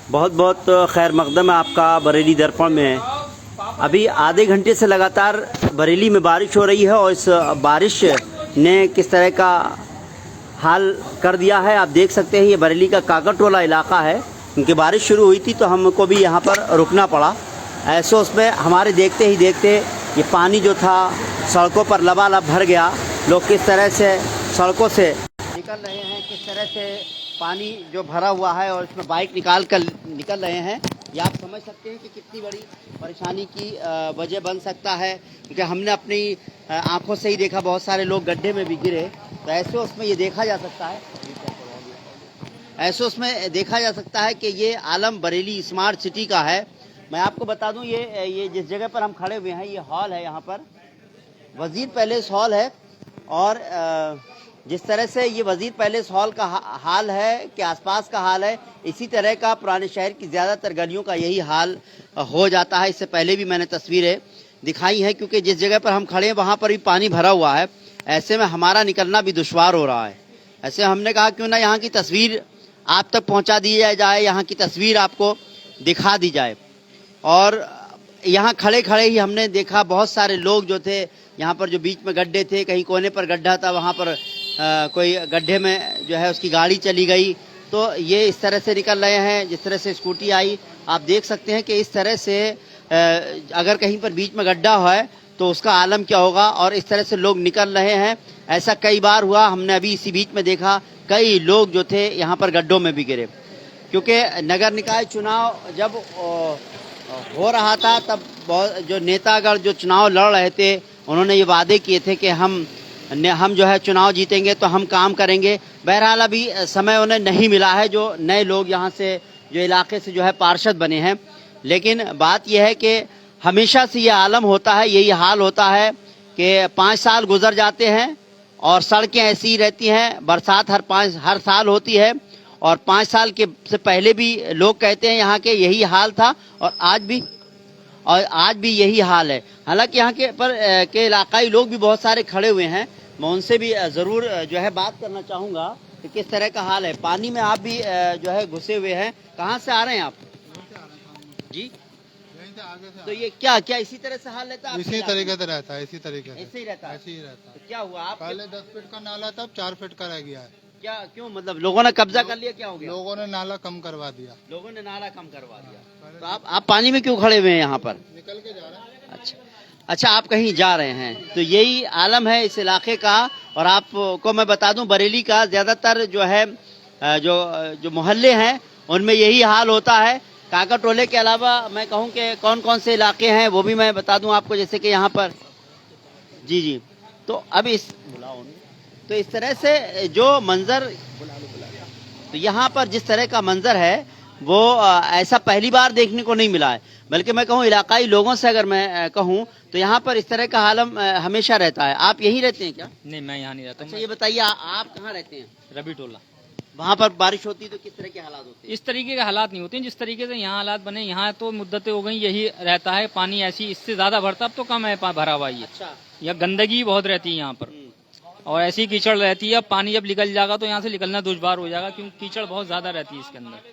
बहुत बहुत खैर मकदम है आपका बरेली दर्पण में। अभी आधे घंटे से लगातार बरेली में बारिश हो रही है और इस बारिश ने किस तरह का हाल कर दिया है आप देख सकते हैं। ये बरेली का काकटोला इलाका है, क्योंकि बारिश शुरू हुई थी तो हमको भी यहाँ पर रुकना पड़ा। ऐसे उसमें हमारे देखते ही देखते ये पानी जो था सड़कों पर लबालब भर गया। लोग किस तरह से सड़कों से निकल रहे हैं, किस तरह से पानी जो भरा हुआ है और इसमें बाइक निकाल कर निकल रहे हैं। ये आप समझ सकते हैं कि कितनी बड़ी परेशानी की वजह बन सकता है, क्योंकि हमने अपनी आंखों से ही देखा बहुत सारे लोग गड्ढे में भी गिरे। तो ऐसे उसमें ये देखा जा सकता है कि ये आलम बरेली स्मार्ट सिटी का है। मैं आपको बता दूं ये जिस जगह पर हम खड़े हुए हैं ये हॉल है, यहाँ पर वजीर पैलेस हॉल है। और जिस तरह से ये वजीर पैलेस हॉल का हाल है कि आसपास का हाल है, इसी तरह का पुराने शहर की ज़्यादातर गलियों का यही हाल हो जाता है। इससे पहले भी मैंने तस्वीरें दिखाई हैं, क्योंकि जिस जगह पर हम खड़े हैं वहाँ पर भी पानी भरा हुआ है। ऐसे में हमारा निकलना भी दुश्वार हो रहा है। ऐसे हमने कहा क्यों ना यहाँ की तस्वीर आप तक पहुँचा दी जाए, यहाँ की तस्वीर आपको दिखा दी जाए। और यहाँ खड़े खड़े ही हमने देखा बहुत सारे लोग जो थे, यहाँ पर जो बीच में गड्ढे थे, कहीं कोने पर गड्ढा था, वहाँ पर कोई गड्ढे में जो है उसकी गाड़ी चली गई। तो ये इस तरह से निकल रहे हैं। जिस तरह से स्कूटी आई आप देख सकते हैं कि इस तरह से अगर कहीं पर बीच में गड्ढा है तो उसका आलम क्या होगा। और इस तरह से लोग निकल रहे हैं। ऐसा कई बार हुआ, हमने अभी इसी बीच में देखा कई लोग जो थे यहाँ पर गड्ढों में भी गिरे। क्योंकि नगर निकाय चुनाव जब हो रहा था तब बहुत जो नेतागण जो चुनाव लड़ रहे थे उन्होंने ये वादे किए थे कि हम जो है चुनाव जीतेंगे तो हम काम करेंगे। बहरहाल अभी समय उन्हें नहीं मिला है, जो नए लोग यहाँ से जो इलाके से जो है पार्षद बने हैं। लेकिन बात यह है कि हमेशा से ये आलम होता है, यही हाल होता है कि 5 साल गुजर जाते हैं और सड़कें ऐसी ही रहती हैं। बरसात हर साल होती है और 5 साल के से पहले भी लोग कहते हैं यहाँ के यही हाल था और आज भी यही हाल है। हालांकि यहाँ के इलाकाई लोग भी बहुत सारे खड़े हुए हैं। मैं उनसे भी ज़रूर जो है बात करना चाहूँगा कि किस तरह का हाल है। पानी में आप भी जो है घुसे हुए हैं। कहाँ से आ रहे हैं आप? जी यहीं से आगे से तो ये क्या इसी तरह से हाल रहता है? इसी तरीके से रहता है, इसी तरीके से ऐसे ही रहता है। ऐसे ही रहता है। तो क्या हुआ आप पहले 10 फीट का नाला था, अब 4 फीट का रह गया है। क्या क्यों मतलब लोगों ने कब्जा कर लिया, क्या हो गया? लोगों ने नाला कम करवा दिया। लोगों ने नाला कम करवा दिया। तो आप पानी में क्यों खड़े हुए हैं यहाँ पर? निकल के जा रहे हैं। अच्छा आप कहीं जा रहे हैं। तो यही आलम है इस इलाके का। और आपको मैं बता दूं बरेली का ज़्यादातर जो है जो मोहल्ले हैं उनमें यही हाल होता है। काकटोले के अलावा मैं कहूं कि कौन कौन से इलाके हैं वो भी मैं बता दूं आपको, जैसे कि यहाँ पर जी तो अब तो इस तरह से जो मंजर तो यहाँ पर जिस तरह का मंजर है वो ऐसा पहली बार देखने को नहीं मिला है। बल्कि मैं कहूँ इलाकाई लोगों से अगर मैं कहूँ तो यहाँ पर इस तरह का हालम हमेशा रहता है। आप यहीं रहते हैं क्या? नहीं, मैं यहाँ नहीं रहता। अच्छा ये बताइए आप कहाँ रहते हैं? रवि टोला। वहाँ पर बारिश होती है तो किस तरह के हालात होते हैं? इस तरीके के हालात नहीं होते हैं जिस तरीके से यहाँ हालात बने। यहाँ तो मुद्दतें हो गई, यही रहता है पानी ऐसी, इससे ज्यादा भरता अब तो कम है भरा हुआ ये। अच्छा यहाँ गंदगी बहुत रहती है यहाँ पर और ऐसी कीचड़ रहती है। अब पानी जब निकल जाएगा तो यहाँ से निकलना दुश्वार हो जाएगा, क्योंकि कीचड़ बहुत ज्यादा रहती है इसके अंदर।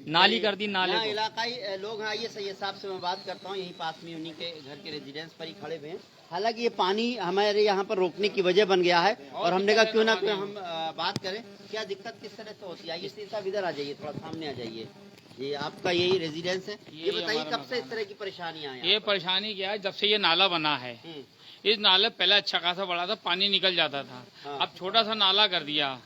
नाली कर दी नाले को। इलाकाई लोग हैं, आइए सैयद साहब से मैं बात करता हूँ। यहीं पास में उन्हीं के घर के रेजिडेंस पर ही खड़े हुए हैं। हालांकि ये पानी हमारे यहाँ पर रोकने की वजह बन गया है और हमने कहा क्यों ना हम बात करें क्या दिक्कत किस तरह से होती है। आइए साहब इधर आ जाइए, थोड़ा सामने आ जाइए। ये आपका यही रेजिडेंस है। ये बताइए कब से इस तरह की परेशानियाँ हैं? ये परेशानी क्या है, जब से ये नाला बना है। इस नाले पहले अच्छा खासा बड़ा था, पानी निकल जाता था। अब छोटा सा नाला कर दिया,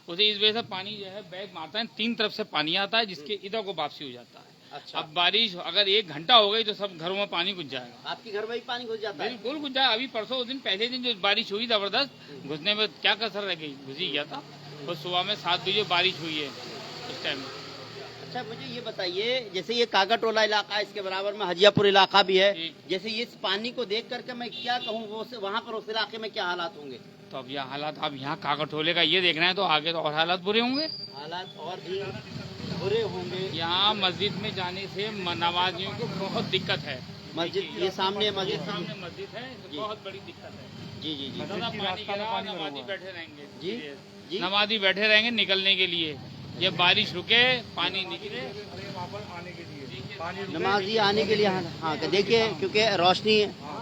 उसे इस वजह से पानी जो है बैग मारता है, 3 तरफ से पानी आता है जिसके इधर को वापसी हो जाता है। अच्छा। अब बारिश अगर 1 घंटा हो गई तो सब घरों में पानी घुस जाएगा। आपके घर में भी पानी घुस जाता है? बिल्कुल घुस जाए। अभी परसों उस दिन पहले दिन जो बारिश हुई जबरदस्त, घुसने में क्या कसर रह गई, घुस ही गया था। और सुबह में 7 बजे बारिश हुई है उस टाइम। अच्छा मुझे ये बताइए, जैसे ये काकटोला इलाका है, इसके बराबर में हजियापुर इलाका भी है। जैसे इस पानी को देख करके मैं क्या कहूँ, वो वहाँ पर उस इलाके में क्या हालात होंगे? तो अब यह हालात, अब यहाँ काकटोले का ये देखना है तो आगे तो और हालात बुरे होंगे। हालात और भी बुरे होंगे। यहाँ मस्जिद में जाने से नमाजियों को बहुत दिक्कत है। मस्जिद ये सामने मस्जिद है, बहुत बड़ी दिक्कत है। जी पानी गिरा, नमाजी बैठे रहेंगे। जी नमाजी बैठे रहेंगे निकलने के लिए। ये बारिश रुके, पानी निकले। नमाजी आने के लिए हाँ देखिए, क्योंकि रोशनी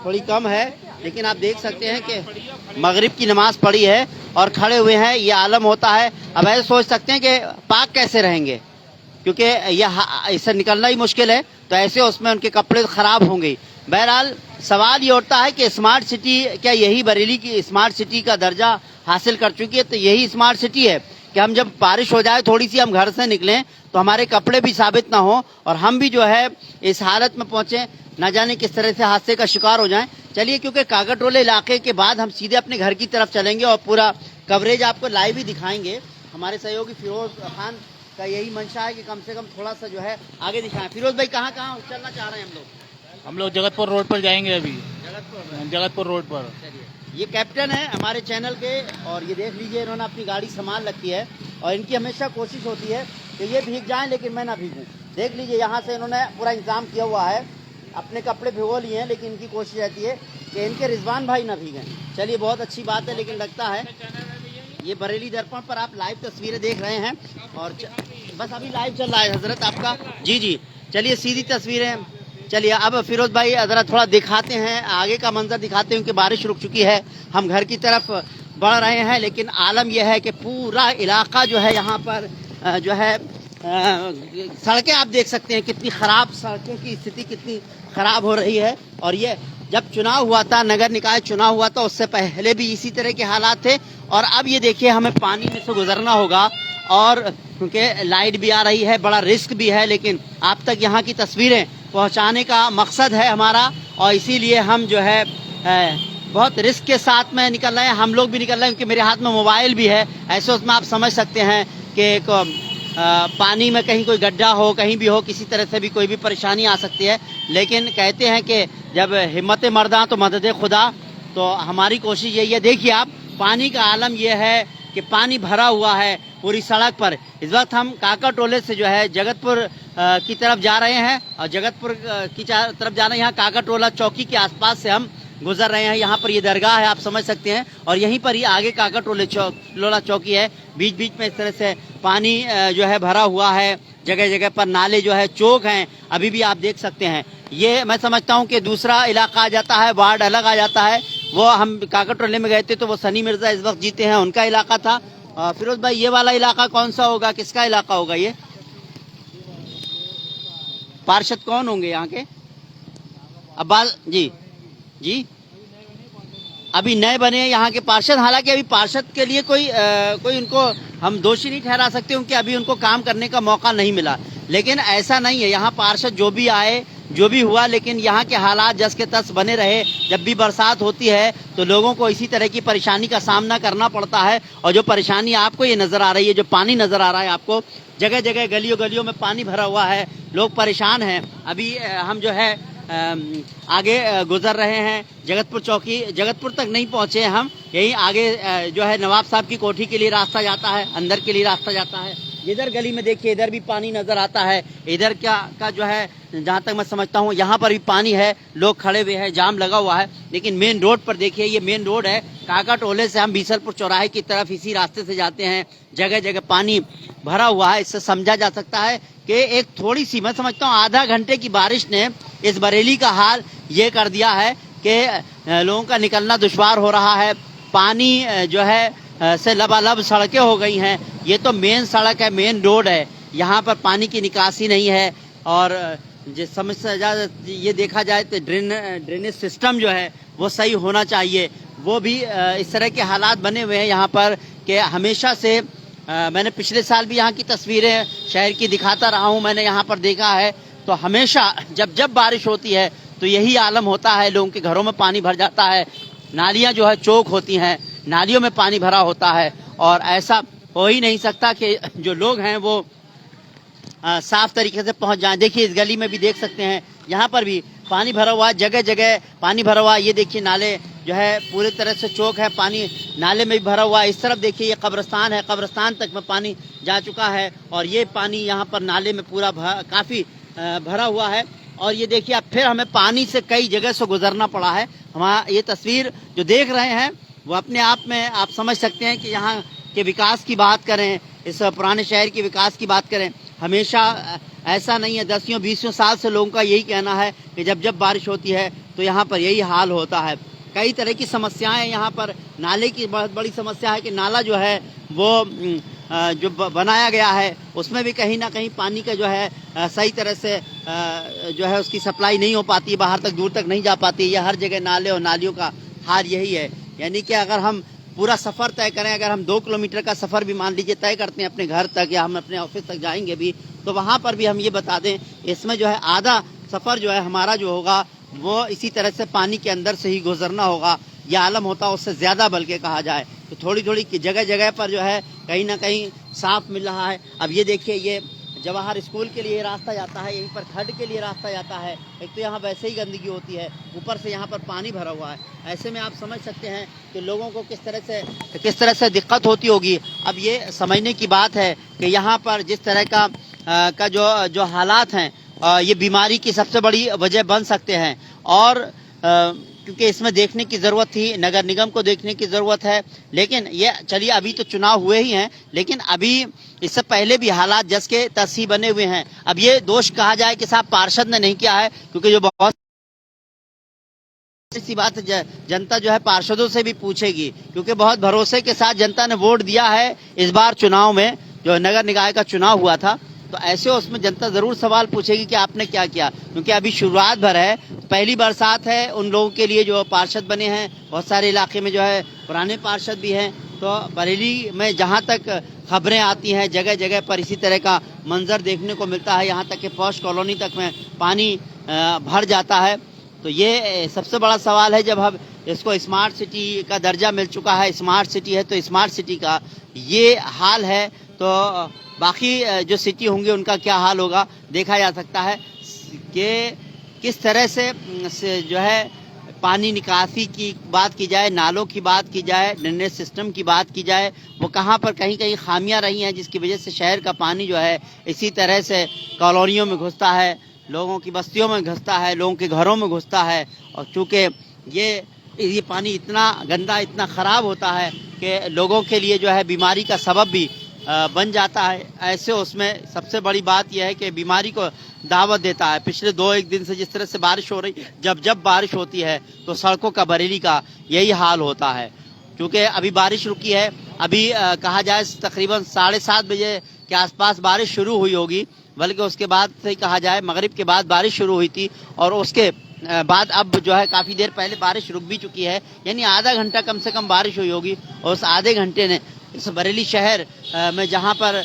थोड़ी कम है, लेकिन आप देख सकते हैं कि मगरिब की नमाज पढ़ी है और खड़े हुए हैं। ये आलम होता है। अब ऐसे सोच सकते हैं कि पाक कैसे रहेंगे, क्योंकि यह इससे निकलना ही मुश्किल है, तो ऐसे उसमें उनके कपड़े खराब होंगे। बहरहाल सवाल ये उठता है कि स्मार्ट सिटी, क्या यही बरेली की स्मार्ट सिटी का दर्जा हासिल कर चुकी है? तो यही स्मार्ट सिटी है कि हम जब बारिश हो जाए थोड़ी सी, हम घर से निकलें तो हमारे कपड़े भी साबित ना हो और हम भी जो है इस हालत में पहुंचे, न जाने किस तरह से हादसे का शिकार हो जाएं। चलिए, क्योंकि कागटोले इलाके के बाद हम सीधे अपने घर की तरफ चलेंगे और पूरा कवरेज आपको लाइव ही दिखाएंगे। हमारे सहयोगी फिरोज खान का यही मंशा है कि कम से कम थोड़ा सा जो है आगे दिखाएं। फिरोज भाई, कहाँ कहाँ चलना चाह रहे हैं हम लोग? हम लोग जगतपुर रोड पर जाएंगे अभी। जगतपुर रोड पर। चलिए, ये कैप्टन है हमारे चैनल के और ये देख लीजिए, इन्होंने अपनी गाड़ी संभाल रखी है और इनकी हमेशा कोशिश होती है कि ये भीग जाएं लेकिन मैं ना भीगूं। देख लीजिए, यहाँ से इन्होंने पूरा इंतजाम किया हुआ है, अपने कपड़े भिगो लिए हैं, लेकिन इनकी कोशिश रहती है कि इनके रिजवान भाई ना भीगें। चलिए, बहुत अच्छी बात है, लेकिन लगता है ये बरेली दर्पण पर आप लाइव तस्वीरें देख रहे हैं और बस अभी लाइव चल रहा है हजरत आपका। जी, चलिए सीधी तस्वीरें। चलिए, अब फिरोज भाई ज़रा थोड़ा दिखाते हैं, आगे का मंजर दिखाते हैं, क्योंकि बारिश रुक चुकी है, हम घर की तरफ बढ़ रहे हैं। लेकिन आलम यह है कि पूरा इलाका जो है यहाँ पर जो है सड़कें आप देख सकते हैं, कितनी ख़राब सड़कों की स्थिति कितनी ख़राब हो रही है। और ये जब चुनाव हुआ था, नगर निकाय चुनाव हुआ था, उससे पहले भी इसी तरह के हालात थे। और अब ये देखिए, हमें पानी में से गुजरना होगा और क्योंकि लाइट भी आ रही है, बड़ा रिस्क भी है, लेकिन आप तक यहाँ की तस्वीरें पहुँचाने का मकसद है हमारा और इसीलिए हम जो है बहुत रिस्क के साथ में निकल रहे हैं। हम लोग भी निकल रहे हैं क्योंकि मेरे हाथ में मोबाइल भी है। ऐसे उसमें आप समझ सकते हैं कि पानी में कहीं कोई गड्ढा हो, कहीं भी हो, किसी तरह से भी कोई भी परेशानी आ सकती है। लेकिन कहते हैं कि जब हिम्मत मर्दा तो मदद खुदा, तो हमारी कोशिश यही है। देखिए आप, पानी का आलम यह है कि पानी भरा हुआ है पूरी सड़क पर। इस वक्त हम काकाटोले से जो है जगतपुर की तरफ जा रहे हैं और जगतपुर की तरफ जाना, यहाँ काकाटोला चौकी के आसपास से हम गुजर रहे हैं। यहाँ पर ये दरगाह है, आप समझ सकते हैं, और यहीं पर ही आगे काकाटोला चौकी है। बीच बीच में इस तरह से पानी जो है भरा हुआ है, जगह जगह पर नाले जो है, चौक हैं, अभी भी आप देख सकते हैं। ये मैं समझता हूँ कि दूसरा इलाका आ जाता है, वार्ड अलग आ जाता है। वो हम काकाटोले में गए थे तो वो सनी मिर्जा इस वक्त जीते हैं, उनका इलाका था। फिरोज भाई, ये वाला इलाका कौन सा होगा, किसका इलाका होगा ये? पार्षद कौन होंगे यहाँ के? अब्बास जी अभी नए बने हैं यहाँ के पार्षद। हालांकि अभी पार्षद के लिए कोई उनको हम दोषी नहीं ठहरा सकते, क्योंकि अभी उनको काम करने का मौका नहीं मिला। लेकिन ऐसा नहीं है, यहाँ पार्षद जो भी आए, जो भी हुआ, लेकिन यहाँ के हालात जस के तस बने रहे। जब भी बरसात होती है तो लोगों को इसी तरह की परेशानी का सामना करना पड़ता है। और जो परेशानी आपको ये नज़र आ रही है, जो पानी नज़र आ रहा है आपको, जगह जगह गलियों में पानी भरा हुआ है, लोग परेशान हैं। अभी हम जो है आगे गुजर रहे हैं जगतपुर चौकी, जगतपुर तक नहीं पहुंचे हम, यही आगे जो है नवाब साहब की कोठी के लिए रास्ता जाता है, अंदर के लिए रास्ता जाता है। इधर गली में देखिए, इधर भी पानी नजर आता है। इधर का जो है, जहाँ तक मैं समझता हूँ, यहाँ पर भी पानी है, लोग खड़े हुए हैं, जाम लगा हुआ है। लेकिन मेन रोड पर देखिए, ये मेन रोड है, काकाटोले से हम बीसलपुर चौराहे की तरफ इसी रास्ते से जाते हैं। जगह जगह पानी भरा हुआ है। इससे समझा जा सकता है कि एक थोड़ी सी, मैं समझता हूँ आधा घंटे की बारिश ने इस बरेली का हाल ये कर दिया है कि लोगों का निकलना दुश्वार हो रहा है। पानी जो है से लबालब सड़कें हो गई हैं। ये तो मेन सड़क है, मेन रोड है, यहाँ पर पानी की निकासी नहीं है। और जिस समस्या ये देखा जाए तो ड्रेनेज सिस्टम जो है वो सही होना चाहिए। वो भी इस तरह के हालात बने हुए हैं यहाँ पर कि हमेशा से मैंने पिछले साल भी यहाँ की तस्वीरें शहर की दिखाता रहा हूँ, मैंने यहाँ पर देखा है। तो हमेशा जब बारिश होती है तो यही आलम होता है, लोगों के घरों में पानी भर जाता है, नालियाँ जो है चौक होती हैं, नालियों में पानी भरा होता है। और ऐसा हो ही नहीं सकता कि जो लोग हैं वो साफ तरीके से पहुंच जाएं। देखिए, इस गली में भी देख सकते हैं, यहाँ पर भी पानी भरा हुआ है, जगह जगह पानी भरा हुआ है। ये देखिए, नाले जो है पूरी तरह से चौक है, पानी नाले में भी भरा हुआ है। इस तरफ देखिए, ये कब्रिस्तान है, कब्रिस्तान तक में पानी जा चुका है और ये पानी यहाँ पर नाले में पूरा काफ़ी भरा हुआ है। और ये देखिए, अब फिर हमें पानी से कई जगह से गुजरना पड़ा है। हमारा ये तस्वीर जो देख रहे हैं वो अपने आप में आप समझ सकते हैं कि यहाँ के विकास की बात करें इस पुराने शहर के विकास की बात करें, हमेशा ऐसा नहीं है, 10-20 साल से लोगों का यही कहना है कि जब जब बारिश होती है तो यहाँ पर यही हाल होता है। कई तरह की समस्याएं यहाँ पर, नाले की बहुत बड़ी समस्या है कि नाला जो है वो जो बनाया गया है उसमें भी कहीं ना कहीं पानी का जो है सही तरह से जो है उसकी सप्लाई नहीं हो पाती, बाहर तक दूर तक नहीं जा पाती। ये हर जगह नाले और नालियों का हाल यही है। यानी कि अगर हम पूरा सफ़र तय करें, अगर हम 2 किलोमीटर का सफ़र भी मान लीजिए तय करते हैं अपने घर तक या हम अपने ऑफिस तक जाएंगे भी, तो वहाँ पर भी हम ये बता दें इसमें जो है आधा सफ़र जो है हमारा जो होगा वो इसी तरह से पानी के अंदर से ही गुजरना होगा। यह आलम होता उससे ज़्यादा बल्कि कहा जाए तो थोड़ी थोड़ी जगह जगह पर जो है कहीं ना कहीं साफ मिल रहा है। अब ये देखिए, ये जवाहर स्कूल के लिए रास्ता जाता है, यहीं पर खड्ड के लिए रास्ता जाता है। एक तो यहाँ वैसे ही गंदगी होती है, ऊपर से यहाँ पर पानी भरा हुआ है। ऐसे में आप समझ सकते हैं कि लोगों को किस तरह से दिक्कत होती होगी। अब ये समझने की बात है कि यहाँ पर जिस तरह का जो हालात हैं, ये बीमारी की सबसे बड़ी वजह बन सकते हैं। और क्योंकि इसमें देखने की ज़रूरत थी, नगर निगम को देखने की ज़रूरत है। लेकिन ये चलिए, अभी तो चुनाव हुए ही हैं, लेकिन अभी इससे पहले भी हालात जस के तस ही बने हुए हैं। अब ये दोष कहा जाए कि साहब पार्षद ने नहीं किया है, क्योंकि जो बहुत सी बात जनता जो है पार्षदों से भी पूछेगी, क्योंकि बहुत भरोसे के साथ जनता ने वोट दिया है इस बार चुनाव में, जो नगर निकाय का चुनाव हुआ था। तो ऐसे उसमें जनता जरूर सवाल पूछेगी कि आपने क्या किया, क्योंकि अभी शुरुआत भर है, पहली बरसात है उन लोगों के लिए जो पार्षद बने हैं। बहुत सारे इलाके में जो है पुराने पार्षद भी हैं। तो बरेली में जहां तक खबरें आती हैं, जगह जगह पर इसी तरह का मंजर देखने को मिलता है। यहाँ तक कि पॉश कॉलोनी तक में पानी भर जाता है। तो ये सबसे बड़ा सवाल है, जब हम इसको स्मार्ट सिटी का दर्जा मिल चुका है, स्मार्ट सिटी है, तो स्मार्ट सिटी का ये हाल है, तो बाकी जो सिटी होंगे उनका क्या हाल होगा देखा जा सकता है कि किस तरह से जो है पानी निकासी की बात की जाए, नालों की बात की जाए, ड्रेनेज सिस्टम की बात की जाए, वो कहाँ पर कहीं कहीं खामियां रही हैं, जिसकी वजह से शहर का पानी जो है इसी तरह से कॉलोनियों में घुसता है, लोगों की बस्तियों में घुसता है, लोगों के घरों में घुसता है। और चूँकि ये पानी इतना गंदा, इतना ख़राब होता है कि लोगों के लिए जो है बीमारी का सबब भी बन जाता है। ऐसे उसमें सबसे बड़ी बात यह है कि बीमारी को दावत देता है। पिछले 2-1 दिन से जिस तरह से बारिश हो रही, जब बारिश होती है तो सड़कों का, बरेली का यही हाल होता है। क्योंकि अभी बारिश रुकी है, अभी कहा जाए तकरीबन 7:30 बजे के आसपास बारिश शुरू हुई होगी, बल्कि उसके बाद से कहा जाए मगरिब के बाद बारिश शुरू हुई थी, और उसके बाद अब जो है काफ़ी देर पहले बारिश रुक भी चुकी है। यानी आधा घंटा कम से कम बारिश हुई होगी, और उस आधे घंटे ने इस बरेली शहर में, जहाँ पर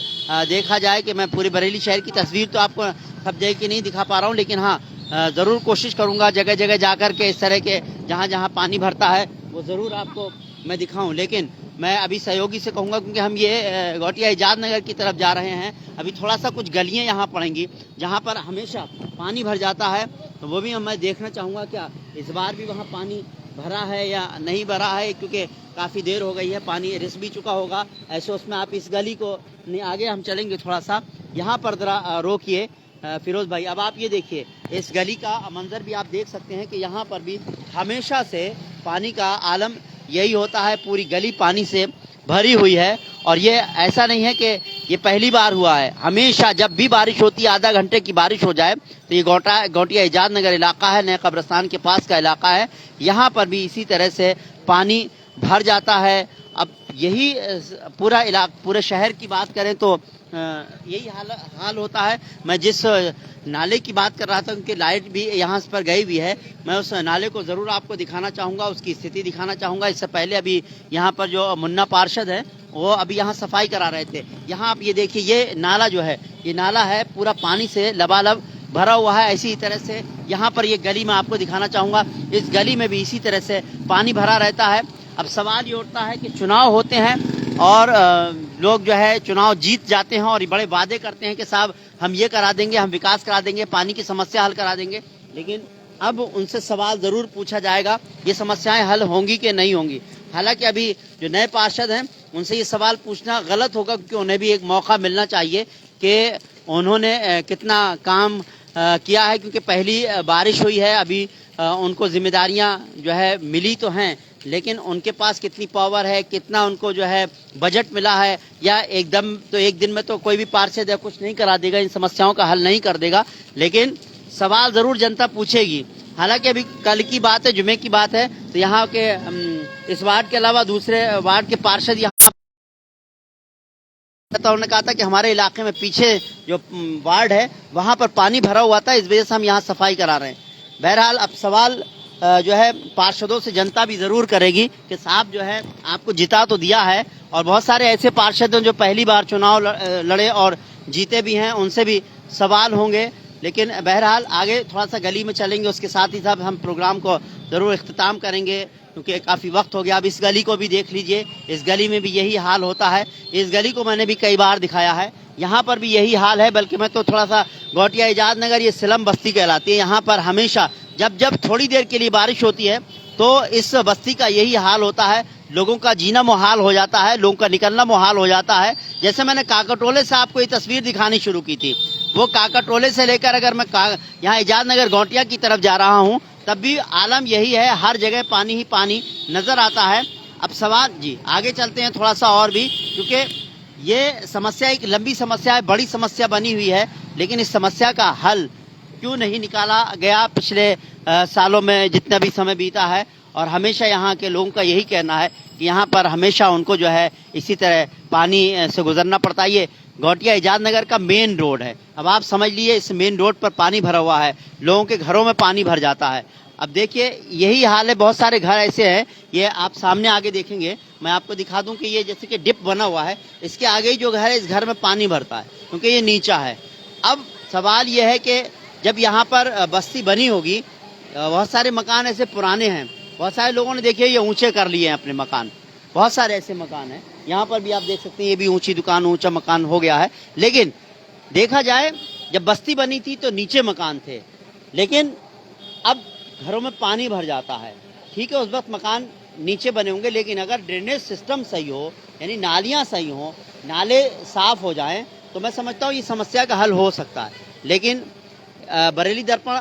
देखा जाए कि मैं पूरे बरेली शहर की तस्वीर तो आपको सब जगह की नहीं दिखा पा रहा हूँ, लेकिन हाँ ज़रूर कोशिश करूँगा जगह जगह जाकर के इस तरह के जहाँ जहाँ पानी भरता है वो ज़रूर आपको मैं दिखाऊँ। लेकिन मैं अभी सहयोगी से कहूँगा, क्योंकि हम ये घोटिया इजाद नगर की तरफ जा रहे हैं, अभी थोड़ा सा कुछ गलियाँ यहाँ पड़ेंगी जहाँ पर हमेशा पानी भर जाता है, तो वो भी मैं देखना चाहूँगा क्या इस बार भी वहाँ पानी भरा है या नहीं भरा है, क्योंकि काफ़ी देर हो गई है, पानी रिस भी चुका होगा। ऐसे उसमें आप इस गली को आगे हम चलेंगे थोड़ा सा, यहाँ पर ज़रा रोकिए फिरोज़ भाई। अब आप ये देखिए, इस गली का मंजर भी आप देख सकते हैं कि यहाँ पर भी हमेशा से पानी का आलम यही होता है, पूरी गली पानी से भरी हुई है। और ये ऐसा नहीं है कि ये पहली बार हुआ है, हमेशा जब भी बारिश होती है, आधा घंटे की बारिश हो जाए तो ये घोटिया इजाद नगर इलाका है, नए कब्रिस्तान के पास का इलाका है, यहाँ पर भी इसी तरह से पानी भर जाता है। अब यही पूरे शहर की बात करें तो यही हाल होता है। मैं जिस नाले की बात कर रहा था, उनकी लाइट भी यहाँ पर गई हुई है, मैं उस नाले को ज़रूर आपको दिखाना चाहूँगा, उसकी स्थिति दिखाना चाहूँगा। इससे पहले अभी यहाँ पर जो मुन्ना पार्षद है वो अभी यहाँ सफाई करा रहे थे। यहाँ आप ये देखिए, ये नाला जो है, ये नाला है पूरा पानी से लबालब भरा हुआ है। इसी तरह से यहाँ पर ये गली मैं आपको दिखाना चाहूँगा, इस गली में भी इसी तरह से पानी भरा रहता है। अब सवाल ये उठता है कि चुनाव होते हैं और लोग जो है चुनाव जीत जाते हैं और बड़े वादे करते हैं कि साहब हम ये करा देंगे, हम विकास करा देंगे, पानी की समस्या हल करा देंगे, लेकिन अब उनसे सवाल ज़रूर पूछा जाएगा ये समस्याएं हल होंगी कि नहीं होंगी। हालांकि अभी जो नए पार्षद हैं उनसे ये सवाल पूछना गलत होगा, क्योंकि उन्हें भी एक मौका मिलना चाहिए कि उन्होंने कितना काम किया है, क्योंकि पहली बारिश हुई है, अभी उनको जिम्मेदारियां जो है मिली तो हैं, लेकिन उनके पास कितनी पावर है, कितना उनको जो है बजट मिला है, या एकदम तो एक दिन में तो कोई भी पार्षद या कुछ नहीं करा देगा, इन समस्याओं का हल नहीं कर देगा, लेकिन सवाल जरूर जनता पूछेगी। हालांकि अभी कल की बात है, जुमे की बात है, तो यहाँ के इस वार्ड के अलावा दूसरे वार्ड के पार्षद यहाँ उन्होंने कहा था कि हमारे इलाके में पीछे जो वार्ड है वहां पर पानी भरा हुआ था, इस वजह से हम यहाँ सफाई करा रहे हैं। बहरहाल अब सवाल जो है पार्षदों से जनता भी जरूर करेगी कि साहब जो है आपको जिता तो दिया है, और बहुत सारे ऐसे पार्षद हैं जो पहली बार चुनाव लड़े और जीते भी हैं, उनसे भी सवाल होंगे। लेकिन बहरहाल आगे थोड़ा सा गली में चलेंगे, उसके साथ ही साथ हम प्रोग्राम को जरूर इख्तिताम करेंगे, क्योंकि काफ़ी वक्त हो गया। अब इस गली को भी देख लीजिए, इस गली में भी यही हाल होता है। इस गली को मैंने भी कई बार दिखाया है, यहाँ पर भी यही हाल है। बल्कि मैं तो थोड़ा सा गोटिया इजाद नगर, ये सिलम बस्ती कहलाती है, यहाँ पर हमेशा जब जब थोड़ी देर के लिए बारिश होती है तो इस बस्ती का यही हाल होता है। लोगों का जीना मुहाल हो जाता है, लोगों का निकलना मुहाल हो जाता है। जैसे मैंने काकाटोले से आपको ये तस्वीर दिखानी शुरू की थी, वो काकाटोले से लेकर अगर मैं यहाँ इजाद नगर गोटिया की तरफ जा रहा हूँ तब भी आलम यही है, हर जगह पानी ही पानी नजर आता है। अब सवाल जी आगे चलते हैं थोड़ा सा और भी, क्योंकि ये समस्या एक लंबी समस्या है, बड़ी समस्या बनी हुई है, लेकिन इस समस्या का हल क्यों नहीं निकाला गया पिछले सालों में जितना भी समय बीता है। और हमेशा यहाँ के लोगों का यही कहना है कि यहाँ पर हमेशा उनको जो है इसी तरह पानी से गुजरना पड़ता है। ये गोटिया इजाद नगर का मेन रोड है। अब आप समझ लीजिए, इस मेन रोड पर पानी भरा हुआ है, लोगों के घरों में पानी भर जाता है। अब देखिए यही हाल है, बहुत सारे घर ऐसे हैं, ये आप सामने आगे देखेंगे, मैं आपको दिखा दूं कि ये जैसे कि डिप बना हुआ है, इसके आगे ही जो घर है, इस घर में पानी भरता है क्योंकि ये नीचा है। अब सवाल ये है कि जब यहाँ पर बस्ती बनी होगी, बहुत सारे मकान ऐसे पुराने हैं, बहुत सारे लोगों ने देखिए ये ऊंचे कर लिए हैं अपने मकान, बहुत सारे ऐसे मकान हैं। यहाँ पर भी आप देख सकते हैं, ये भी ऊंची दुकान, ऊंचा मकान हो गया है। लेकिन देखा जाए जब बस्ती बनी थी तो नीचे मकान थे, लेकिन अब घरों में पानी भर जाता है। ठीक है, उस वक्त मकान नीचे बने होंगे, लेकिन अगर ड्रेनेज सिस्टम सही हो, यानी नालियाँ सही हो, नाले साफ हो जाएं, तो मैं समझता हूँ ये समस्या का हल हो सकता है। लेकिन बरेली दर्पण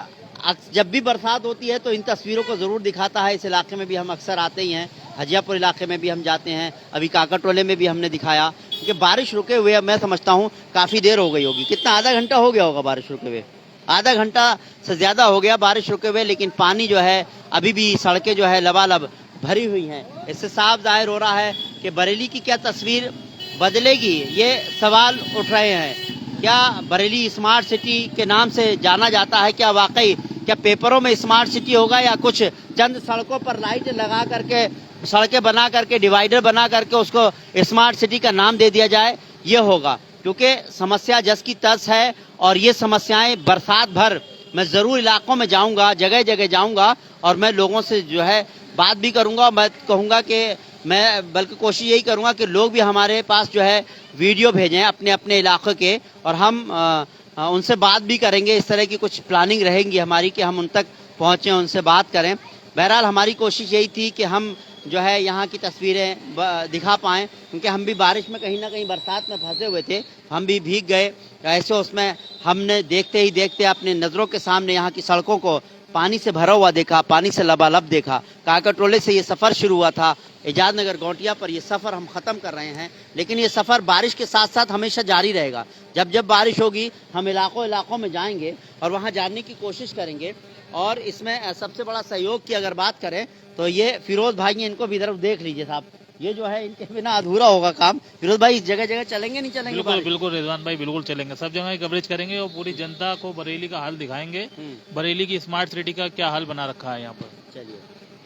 जब भी बरसात होती है तो इन तस्वीरों को ज़रूर दिखाता है। इस इलाके में भी हम अक्सर आते ही हैं, हजियापुर इलाके में भी हम जाते हैं, अभी काकाटोले में भी हमने दिखाया, क्योंकि बारिश रुके हुए मैं समझता हूँ काफ़ी देर हो गई होगी। कितना, आधा घंटा हो गया होगा बारिश रुके हुए, आधा घंटा से ज़्यादा हो गया बारिश रुके हुए, लेकिन पानी जो है अभी भी सड़कें जो है लबालब भरी हुई हैं। इससे साफ जाहिर हो रहा है कि बरेली की क्या तस्वीर बदलेगी, ये सवाल उठ रहे हैं। क्या बरेली स्मार्ट सिटी के नाम से जाना जाता है, क्या वाकई क्या पेपरों में स्मार्ट सिटी होगा, या कुछ चंद सड़कों पर लाइट लगा करके, सड़कें बना करके, डिवाइडर बना करके उसको स्मार्ट सिटी का नाम दे दिया जाए, ये होगा। क्योंकि समस्या जस की तस है, और ये समस्याएं बरसात भर मैं ज़रूर इलाकों में जाऊंगा, जगह जगह जाऊंगा, और मैं लोगों से जो है बात भी करूंगा। मैं कहूंगा कि मैं बल्कि कोशिश यही करूंगा कि लोग भी हमारे पास जो है वीडियो भेजें अपने अपने इलाके के, और हम उनसे बात भी करेंगे। इस तरह की कुछ प्लानिंग रहेंगी हमारी कि हम उन तक पहुँचें, उनसे बात करें। बहरहाल हमारी कोशिश यही थी कि हम जो है यहाँ की तस्वीरें दिखा पाएँ, क्योंकि हम भी बारिश में कहीं ना कहीं बरसात में फंसे हुए थे, हम भी भीग गए ऐसे। उसमें हमने देखते ही देखते अपने नज़रों के सामने यहाँ की सड़कों को पानी से भरा हुआ देखा, पानी से लबालब देखा। काकाटोले से ये सफ़र शुरू हुआ था, इजाद नगर गोटिया पर ये सफ़र हम ख़त्म कर रहे हैं, लेकिन ये सफ़र बारिश के साथ साथ हमेशा जारी रहेगा। जब जब बारिश होगी हम इलाकों में जाएंगे और वहाँ जानने की कोशिश करेंगे। और इसमें सबसे बड़ा सहयोग की अगर बात करें तो ये फिरोज भाई हैं, इनको भी इधर देख लीजिए साहब, ये जो है इनके बिना अधूरा होगा काम। फिरोज भाई इस जगह जगह चलेंगे, नहीं चलेंगे? बिल्कुल बिल्कुल रिजवान भाई, बिल्कुल चलेंगे, सब जगह कवरेज करेंगे और पूरी जनता को बरेली का हाल दिखाएंगे, बरेली की स्मार्ट सिटी का क्या हाल बना रखा है यहाँ पर। चलिए,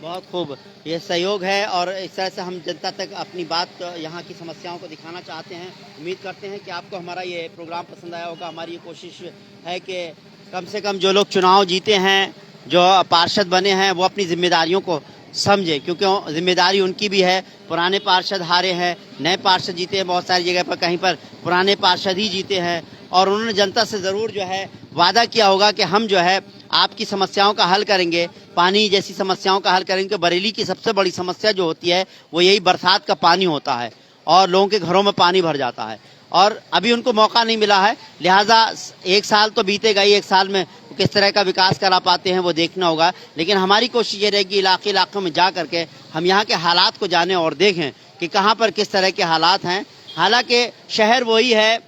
बहुत खूब, ये सहयोग है और इस तरह से हम जनता तक अपनी बात, यहाँ की समस्याओं को दिखाना चाहते हैं। उम्मीद करते हैं कि आपको हमारा ये प्रोग्राम पसंद आया होगा। हमारी ये कोशिश है कि कम से कम जो लोग चुनाव जीते हैं, जो पार्षद बने हैं, वो अपनी जिम्मेदारियों को समझे, क्योंकि जिम्मेदारी उनकी भी है। पुराने पार्षद हारे हैं, नए पार्षद जीते हैं, बहुत सारी जगह पर कहीं पर पुराने पार्षद ही जीते हैं, और उन्होंने जनता से ज़रूर जो है वादा किया होगा कि हम जो है आपकी समस्याओं का हल करेंगे, पानी जैसी समस्याओं का हल करेंगे। बरेली की सबसे बड़ी समस्या जो होती है वो यही बरसात का पानी होता है, और लोगों के घरों में पानी भर जाता है, और अभी उनको मौका नहीं मिला है। लिहाजा एक साल तो बीतेगा ही, एक साल में किस तरह का विकास करा पाते हैं वो देखना होगा। लेकिन हमारी कोशिश ये रहेगी इलाके इलाकों में जा करके हम यहाँ के हालात को जानें और देखें कि कहाँ पर किस तरह के हालात हैं। हालांकि शहर वही है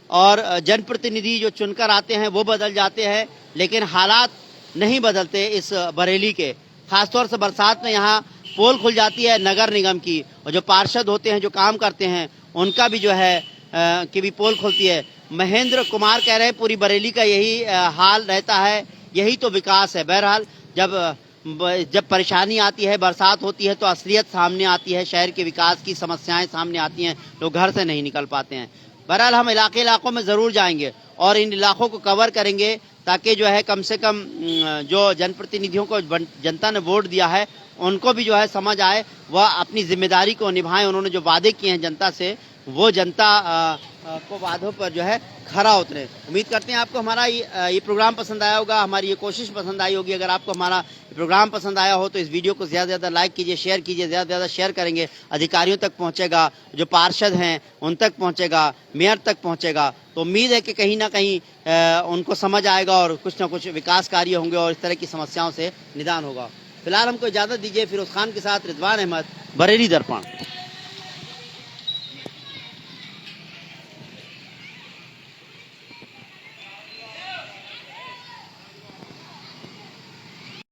और जनप्रतिनिधि जो चुनकर आते हैं वो बदल जाते हैं, लेकिन हालात नहीं बदलते इस बरेली के। खासतौर से बरसात में यहाँ पोल खुल जाती है नगर निगम की, और जो पार्षद होते हैं जो काम करते हैं उनका भी जो है कि भी पोल खुलती है। महेंद्र कुमार कह रहे हैं पूरी बरेली का यही हाल रहता है, यही तो विकास है। बहरहाल जब परेशानी आती है, बरसात होती है, तो असलियत सामने आती है, शहर के विकास की समस्याएं सामने आती हैं, लोग घर से नहीं निकल पाते हैं। बहरहाल हम इलाकों में ज़रूर जाएंगे और इन इलाकों को कवर करेंगे ताकि जो है कम से कम जो जनप्रतिनिधियों को जनता ने वोट दिया है उनको भी जो है समझ आए, वह अपनी जिम्मेदारी को निभाएं। उन्होंने जो वादे किए हैं जनता से, वो जनता को वादों पर जो है खरा उतरे। उम्मीद करते हैं आपको हमारा ये प्रोग्राम पसंद आया होगा, हमारी ये कोशिश पसंद आई होगी। अगर आपको हमारा प्रोग्राम पसंद आया हो तो इस वीडियो को ज़्यादा से ज़्यादा लाइक कीजिए, शेयर कीजिए। ज़्यादा से ज़्यादा शेयर करेंगे अधिकारियों तक पहुंचेगा, जो पार्षद हैं उन तक पहुंचेगा, मेयर तक पहुंचेगा। तो उम्मीद है कि कहीं ना कहीं उनको समझ आएगा और कुछ ना कुछ विकास कार्य होंगे और इस तरह की समस्याओं से निदान होगा। फिलहाल हमको इजाज़त दीजिए। फिरोज खान के साथ रिजवान अहमद, बरेली दर्पण।